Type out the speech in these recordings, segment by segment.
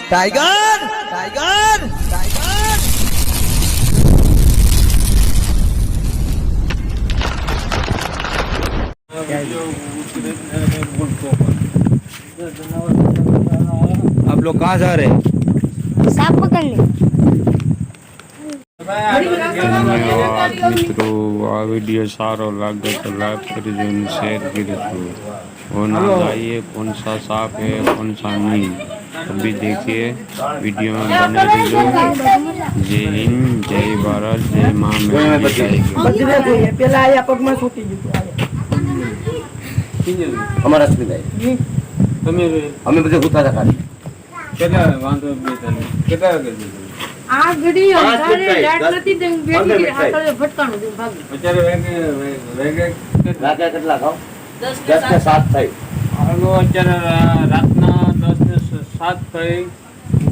Tiger tiger tiger आप लोग कहाँ जा रहे हैं? सांप पकड़ने। મિત્રો આ વિડીયો સારો લાગે तो लाइक करजो અને शेयर करजो और ना जाइए कौन सा सांप है कौन सा नहीं अभी देखिए वीडियो में बने रहिए। जय हिंद जय भारत जय माँ અમારા સ્કૂલ તમે અમે બધે હોતા હતા ખાલી કેટલા વાંધો કેટલા આ ઘડી અંધારે લાઈટ નથી દે બેઠી હાથળે ભટકાણું દે ભાગ અત્યારે વેગે રાતે કેટલા ખાઓ 10 કે 7 થઈ આગો અત્યારે રાતના 10 ને 7 થઈ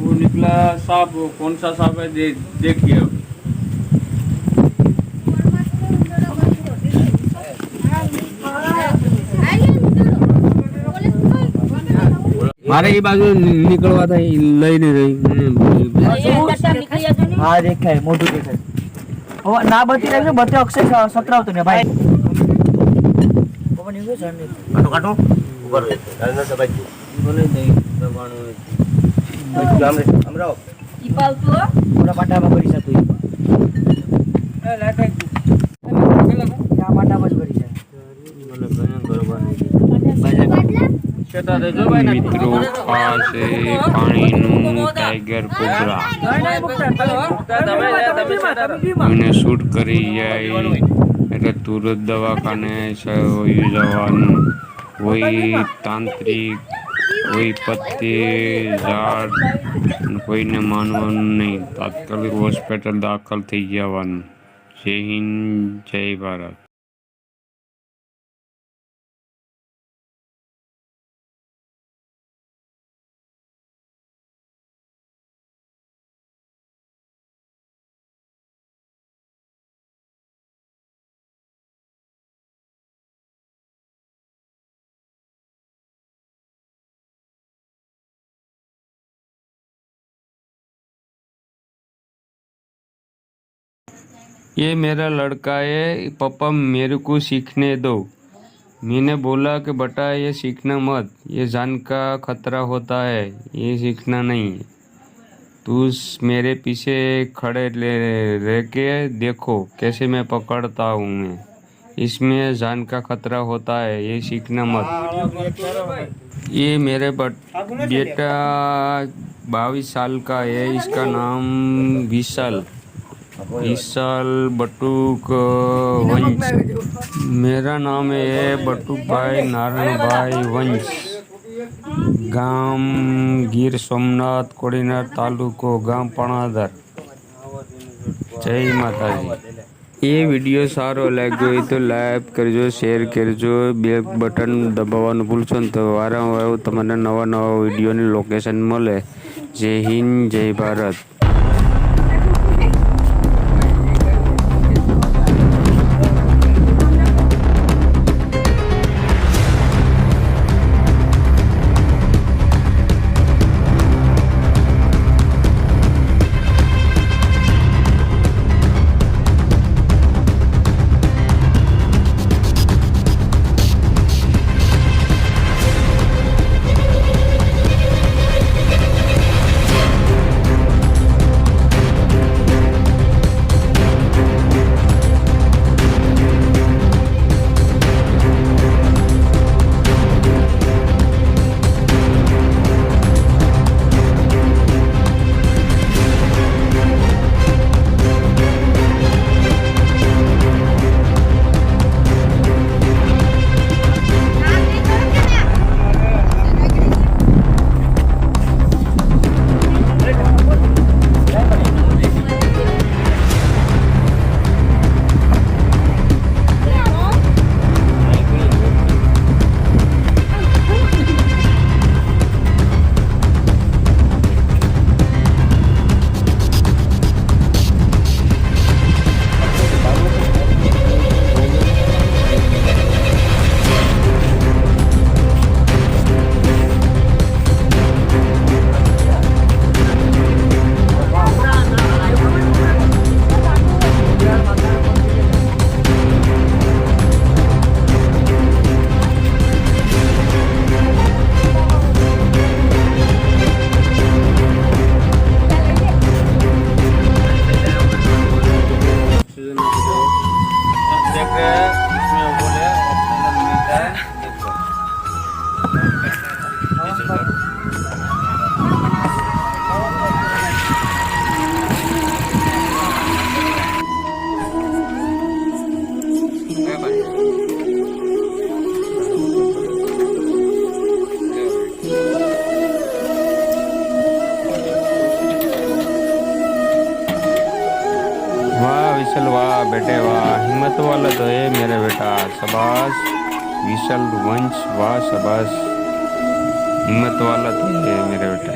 वो निकला सांप कौन सा सांप है देखिए अब मारे ये बाजू निकलवा था लई नहीं रही हाँ देखा है मोटू देखा है ओ ना बती रहे बते अक्षय 17 होते ने भाई કાટો કાટો ઉપર કાલના સબાઈ बोले नहीं दबाणो આમ રે આમ રહો ઈ પાવતો पूरा पाटा में करी सकते ए लाटे क्या पाटा में करी है बोले बने बरोबर नहीं કેતા દેજો ભાઈ ના મિત્રો આ છે પાણીનું ટાઈગર કોબરા એને શૂટ કરી જાય એટલે તુરત દવાખાને જવાનું કોઈ તાંત્રિક કોઈ પત્તે ઝાડ કોઈને માનવાનું નહીં તાત્કાલિક હોસ્પિટલ દાખલ થઈ જવાનું। જય હિન્દ જય ભારત। ये मेरा लड़का है पापा मेरे को सीखने दो। मैंने बोला कि बेटा ये सीखना मत, ये जान का खतरा होता है, ये सीखना नहीं है। तू मेरे पीछे खड़े रह के देखो कैसे मैं पकड़ता हूँ मैं, इसमें जान का खतरा होता है, ये सीखना मत। ये मेरे बेटा 22 साल का है, इसका नाम विशाल बटुक वंश। मेरा नाम है बटुक भाई नारायण भाई वंश। गांव गिर सोमनाथ कोડીનાર तालुको गांव पणादर। जय माता जी। ये वीडियो सारो लाग्यो હોય તો લાઈક કરજો શેર કરજો બેલ બટન દબાવવાનું ભૂલશો ને તો વારંવાર તમને નવા નવા વિડીયોની લોકેશન મળે। જય હિન્દ જય ભારત। विशाल वाह बेटे वाह, हिम्मत वाला तो है मेरा बेटा, शाबाश विशाल वंश वाह शाबाश, हिम्मत वाला तो है मेरा बेटा।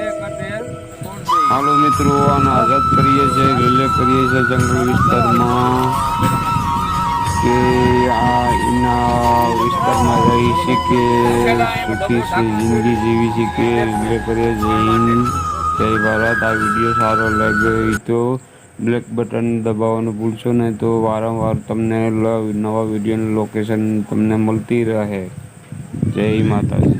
હાલો મિત્રો, આને આઝાદ કરીએ છીએ, રિલે કરીએ છીએ જંગલ વિસ્તારમાં કે આ એના વિસ્તારમાં રહી શકે, સુખી જિંદગી જીવી શકે, રિલે કરીએ જય હિન્દ જય ભારત। આ વિડીયો સારો લાગ્યો તો બ્લેક બટન દબાવવાનું ભૂલશો નહીં, તો વારંવાર તમને નવા વિડીયોની લોકેશન તમને મળતી રહે। જય માતાજી।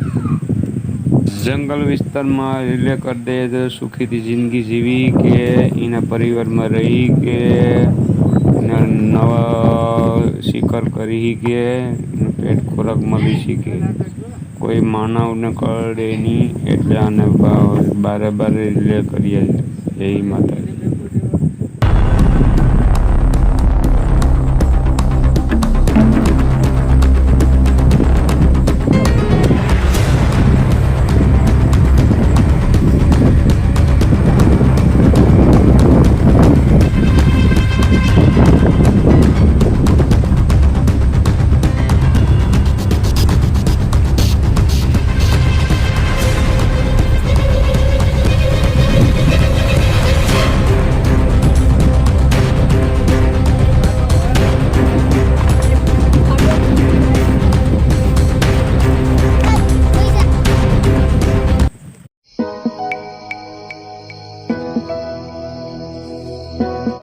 જંગલ વિસ્તારમાં રિલે કરી દે તો સુખીથી જિંદગી જીવી કે એના પરિવારમાં રહી કે નવા શિકાર કરી કે એનું પેટ ખોરાક મળી શકે, કોઈ માનવને કરડે નહીં, એટલે આને બારે રિલે કરીએ। જય માતાજી।